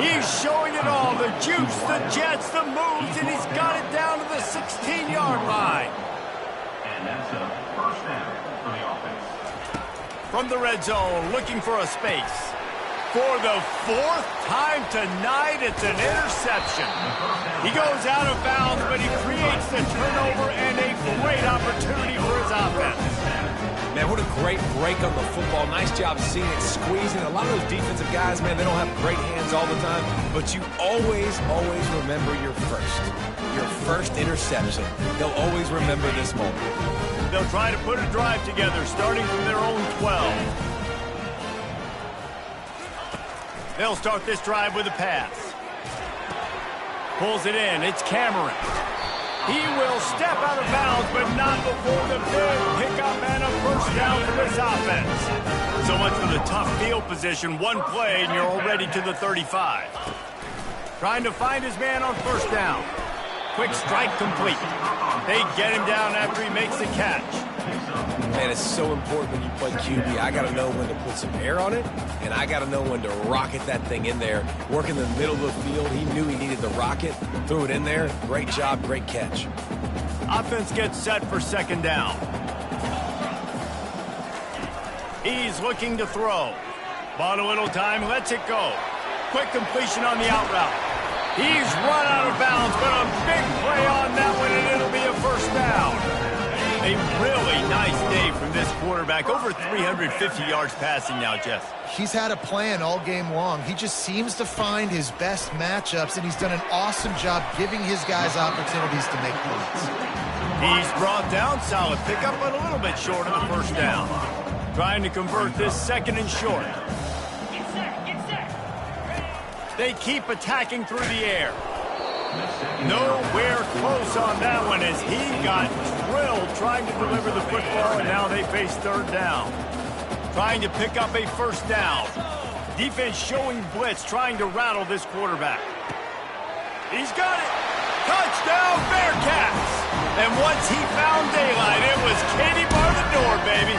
S1: He's showing it all. The juice, the jets, the moves, and he's got it down to the 16-yard line.
S4: And that's a first down for the offense.
S1: From the red zone, looking for a space. For the 4th time tonight, it's an interception. He goes out of bounds, but he creates the turnover and a great opportunity for his offense.
S3: Man, what a great break on the football. Nice job seeing it, squeezing. A lot of those defensive guys, man, they don't have great hands all the time, but you always remember your first interception. They'll always remember this moment.
S1: They'll try to put a drive together, starting from their own 12. They'll start this drive with a pass. Pulls it in. It's Cameron. He will step out of bounds, but not before the big pickup and a first down for this offense. So much for the tough field position. One play, and you're already to the 35. Trying to find his man on first down. Quick strike complete. They get him down after he makes the catch.
S3: Man, it's so important when you play QB. I got to know when to put some air on it, and I got to know when to rocket that thing in there. Work in the middle of the field. He knew he needed the rocket. Threw it in there. Great job, great catch.
S1: Offense gets set for second down. He's looking to throw. Bought a little time, lets it go. Quick completion on the out route. He's run out of bounds, but a big play on that one, and it'll be a first down. A really nice day from this quarterback. Over 350 yards passing now, Jeff.
S2: He's had a plan all game long. He just seems to find his best matchups, and he's done an awesome job giving his guys opportunities to make plays.
S1: He's brought down, solid pickup, but a little bit short of the first down. Trying to convert this second and short. They keep attacking through the air. Nowhere close on that one as he got drilled trying to deliver the football, and now they face third down. Trying to pick up a first down. Defense showing blitz, trying to rattle this quarterback. He's got it. Touchdown, Bearcats! And once he found daylight, it was Katie bar the door, baby.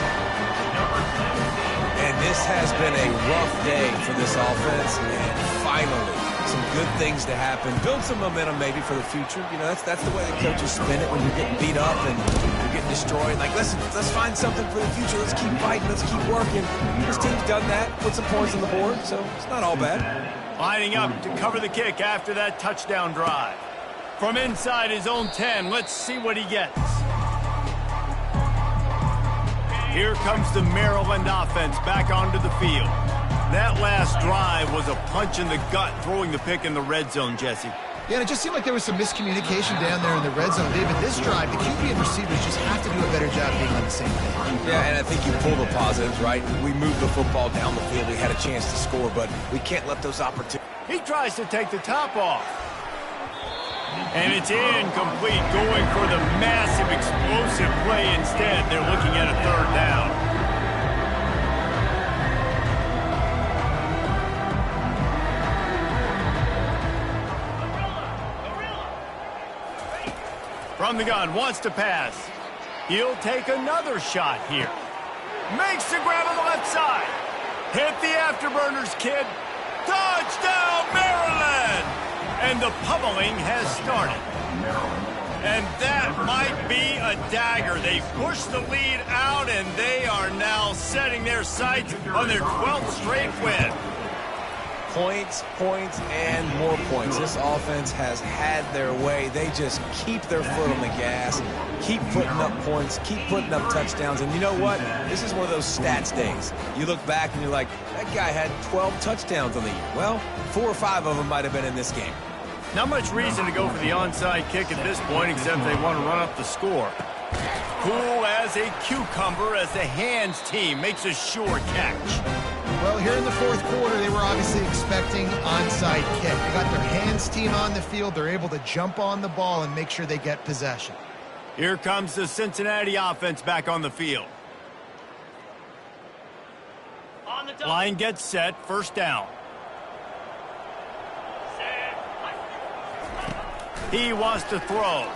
S3: And this has been a rough day for this offense, and finally, some good things to happen. Build some momentum maybe for the future. You know, that's the way the coaches spin it when you're getting beat up and you're getting destroyed. Like, listen, let's find something for the future. Let's keep fighting. Let's keep working. This team's done that, put some points on the board, so it's not all bad.
S1: Lining up to cover the kick after that touchdown drive. From inside his own 10, let's see what he gets. Here comes the Maryland offense back onto the field. That last drive was a punch in the gut, throwing the pick in the red zone, Jesse.
S2: Yeah, and it just seemed like there was some miscommunication down there in the red zone. David, this drive, the QB and receivers just have to do a better job being on the same page.
S3: Yeah, and I think you pull the positives, right? We moved the football down the field. We had a chance to score, but we can't let those opportunities.
S1: He tries to take the top off. And it's incomplete, going for the massive explosive play instead. They're looking at a third down. From the gun, wants to pass. He'll take another shot here. Makes the grab on the left side. Hit the afterburners, kid. Touchdown, Maryland! And the pummeling has started. And that might be a dagger. They push the lead out, and they are now setting their sights on their 12th straight win.
S3: Points, points, and more points. This offense has had their way. They just keep their foot on the gas, keep putting up points, keep putting up touchdowns. And you know what? This is one of those stats days. You look back and you're like, that guy had 12 touchdowns on the year. Well, 4 or 5 of them might have been in this game.
S1: Not much reason to go for the onside kick at this point, except they want to run up the score. Cool as a cucumber as the hands team makes a sure catch.
S2: Well, here in the fourth quarter, they were obviously expecting onside kick. They got their hands team on the field. They're able to jump on the ball and make sure they get possession.
S1: Here comes the Cincinnati offense back on the field. Line gets set, first down. He wants to throw.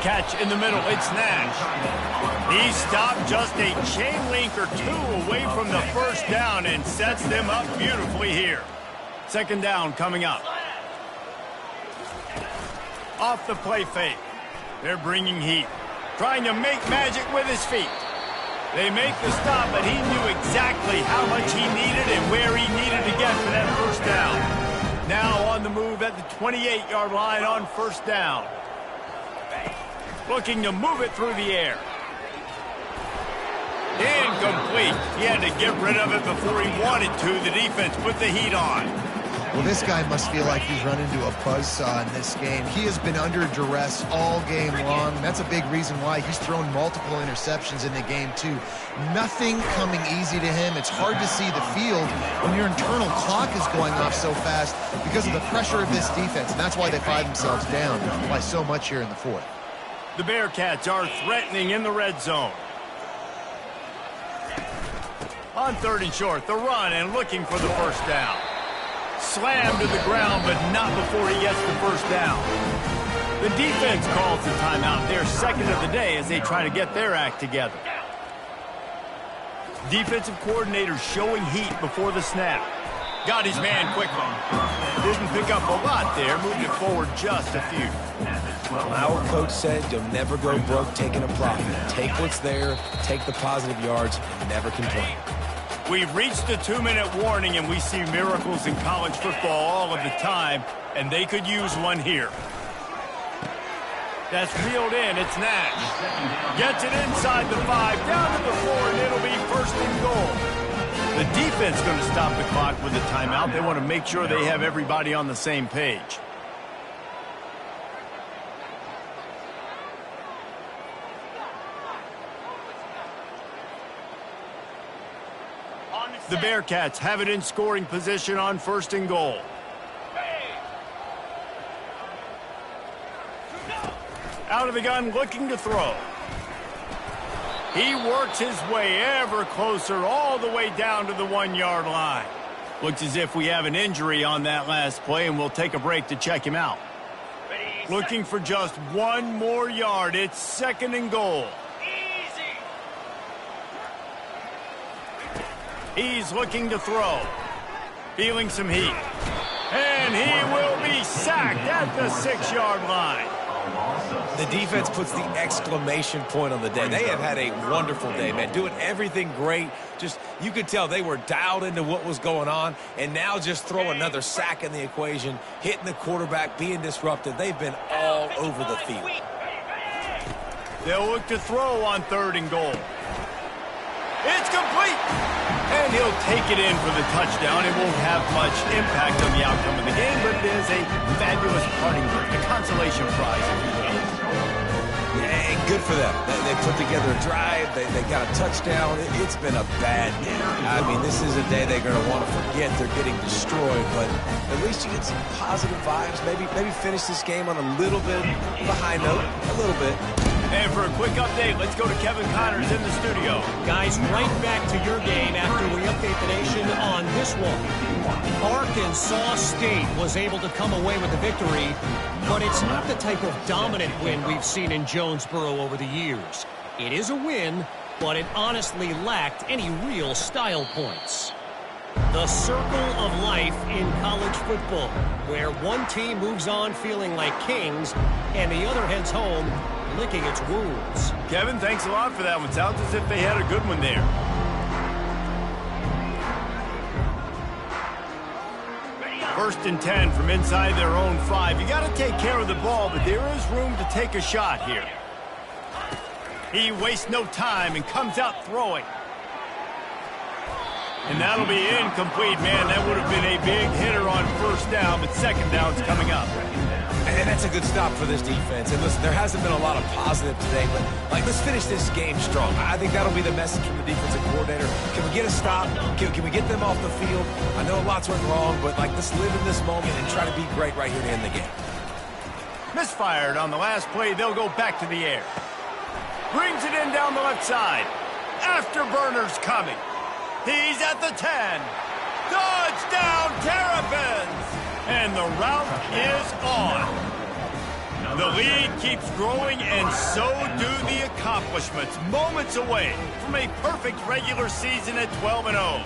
S1: Catch in the middle, it's Nash. He stopped just a chain link or 2 away from the first down and sets them up beautifully here. Second down coming up. Off the play fake. They're bringing heat. Trying to make magic with his feet. They make the stop, but he knew exactly how much he needed and where he needed to get for that first down. Now on the move at the 28-yard line on first down. Looking to move it through the air. Incomplete. He had to get rid of it before he wanted to. The defense put the heat on.
S2: Well, this guy must feel like he's run into a buzzsaw in this game. He has been under duress all game long. That's a big reason why he's thrown multiple interceptions in the game, too. Nothing coming easy to him. It's hard to see the field when your internal clock is going off so fast because of the pressure of this defense, and that's why they find themselves down by so much here in the fourth.
S1: The Bearcats are threatening in the red zone. On third and short, the run and looking for the first down. Slammed to the ground, but not before he gets the first down. The defense calls the timeout, their second of the day, as they try to get their act together. Defensive coordinator showing heat before the snap. Got his man quickly. Didn't pick up a lot there, moved it forward just a few.
S3: Our coach said you'll never go broke taking a profit. Take what's there, take the positive yards, and never complain.
S1: We've reached the 2-minute warning, and we see miracles in college football all of the time, and they could use one here. That's reeled in. It's Nash. Gets it inside the 5, down to the 4, and it'll be first and goal. The defense going to stop the clock with a timeout. They want to make sure they have everybody on the same page. The Bearcats have it in scoring position on 1st and goal. Out of the gun, looking to throw. He works his way ever closer, all the way down to the 1-yard line. Looks as if we have an injury on that last play, and we'll take a break to check him out. Looking for just 1 more yard. It's 2nd and goal. He's looking to throw. Feeling some heat. And he will be sacked at the 6-yard line.
S3: The defense puts the exclamation point on the day. They have had a wonderful day, man. Doing everything great. Just, you could tell they were dialed into what was going on. And now just throw another sack in the equation. Hitting the quarterback, being disruptive. They've been all over the field.
S1: They'll look to throw on 3rd and goal. It's complete. And he'll take it in for the touchdown. It won't have much impact on the outcome of the game, but it is a fabulous parting gift, a consolation prize, if you will.
S3: Yeah, and good for them. They put together a drive. They got a touchdown. It's been a bad day. I mean, this is a day they're going to want to forget. They're getting destroyed, but at least you get some positive vibes. Maybe finish this game on a little bit of a high note, a little bit.
S1: And for a quick update, let's go to Kevin Connors in the studio.
S5: Guys, right back to your game after we update the nation on this one. Arkansas State was able to come away with the victory, but it's not the type of dominant win we've seen in Jonesboro over the years. It is a win, but it honestly lacked any real style points. The circle of life in college football, where one team moves on feeling like kings and the other heads home licking its wounds.
S1: Kevin, thanks a lot for that one. Sounds as if they had a good one there. First and 10 from inside their own 5. You got to take care of the ball, but there is room to take a shot here. He wastes no time and comes out throwing. And that'll be incomplete, man. That would have been a big hitter on 1st down, but 2nd down's coming up.
S3: And that's a good stop for this defense. And listen, there hasn't been a lot of positive today, but let's finish this game strong. I think that'll be the message from the defensive coordinator. Can we get a stop? Can we get them off the field? I know lots went wrong, but let's live in this moment and try to be great right here to end the game.
S1: Misfired on the last play. They'll go back to the air. Brings it in down the left side. Afterburner's coming. He's at the 10. Touchdown, Terrapins! And the route is on. The lead keeps growing, and so do the accomplishments. Moments away from a perfect regular season at 12-0.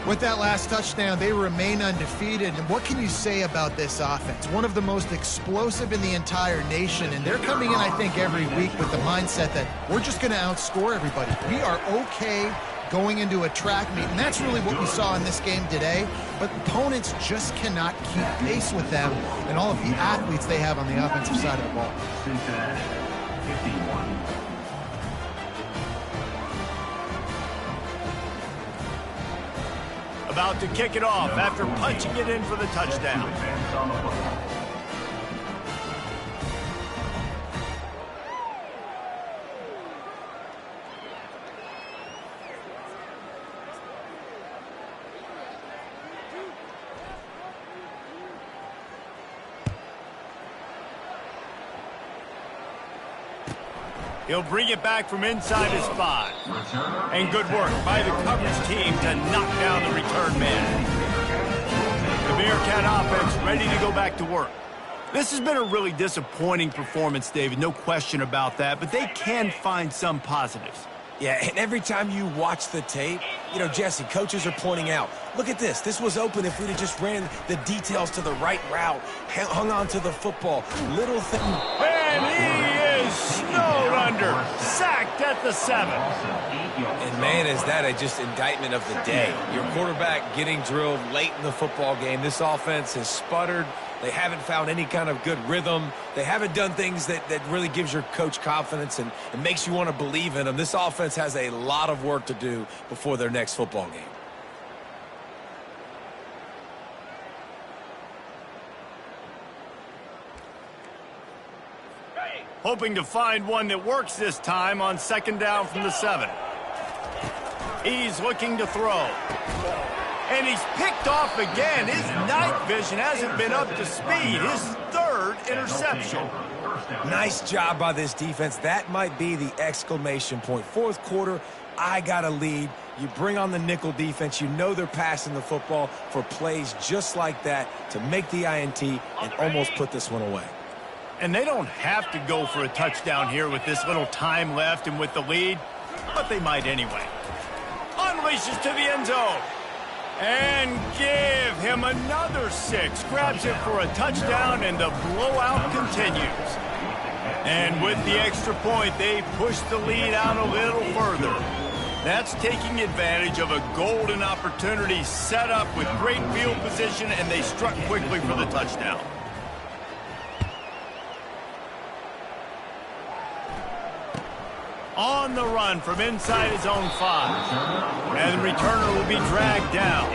S2: With that last touchdown, they remain undefeated. And what can you say about this offense? One of the most explosive in the entire nation. And they're coming in, I think, every week with the mindset that we're just going to outscore everybody. We are okay going into a track meet, and that's really what we saw in this game today. But opponents just cannot keep pace with them and all of the athletes they have on the offensive side of the ball.
S4: Cincinnati, 51.
S1: About to kick it off after punching it in for the touchdown.
S4: Defense on the football.
S1: He'll bring it back from inside his 5. And good work by the coverage team to knock down the return man. The Bearcat offense ready to go back to work. This has been a really disappointing performance, David, no question about that, but they can find some positives.
S3: Yeah, and every time you watch the tape, Jesse, coaches are pointing out, look at this. This was open if we'd have just ran the details to the right route, hung on to the football. Little thing.
S1: And he is snowed under, sacked at the 7.
S3: And, man, is that just indictment of the day. Your quarterback getting drilled late in the football game. This offense has sputtered. They haven't found any kind of good rhythm. They haven't done things that really gives your coach confidence and makes you want to believe in them. This offense has a lot of work to do before their next football game.
S1: Hoping to find one that works this time on 2nd down from the 7. He's looking to throw. And he's picked off again. His night vision hasn't been up to speed. His third interception.
S3: Nice job by this defense. That might be the exclamation point. Fourth quarter, I got a lead. You bring on the nickel defense. You know they're passing the football for plays just like that to make the INT and almost put this one away.
S1: And they don't have to go for a touchdown here with this little time left and with the lead, but they might anyway. Unleashes to the end zone. And give him another 6. Grabs it for a touchdown, and the blowout continues. And with the extra point, they push the lead out a little further. That's taking advantage of a golden opportunity set up with great field position, and they struck quickly for the touchdown. On the run from inside his own 5. And the returner will be dragged down.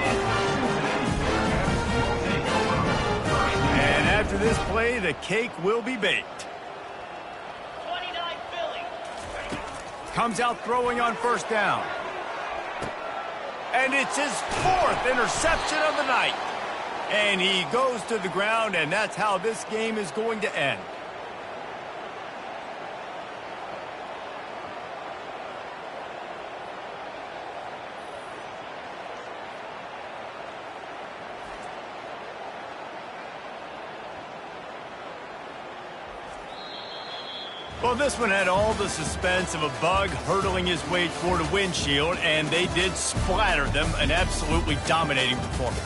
S1: And after this play, the cake will be baked.
S7: 29 Philly.
S1: Comes out throwing on first down. And it's his 4th interception of the night. And he goes to the ground, and that's how this game is going to end. Well, this one had all the suspense of a bug hurtling his way toward a windshield, and they did splatter them, an absolutely dominating performance.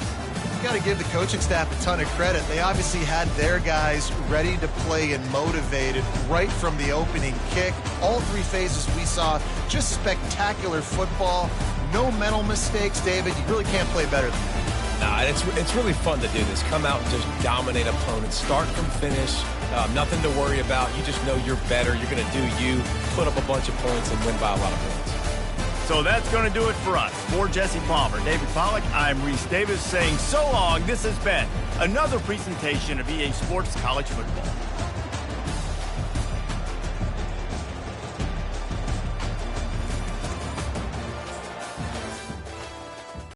S2: You got to give the coaching staff a ton of credit. They obviously had their guys ready to play and motivated right from the opening kick. All 3 phases we saw, just spectacular football. No mental mistakes, David. You really can't play better than that.
S3: Nah, it's really fun to do this. Come out and just dominate opponents. Start from finish. Nothing to worry about. You just know you're better. You're going to do you, put up a bunch of points, and win by a lot of points.
S1: So that's going to do it for us. For Jesse Palmer, David Pollack, I'm Reese Davis saying so long. This has been another presentation of EA Sports College Football.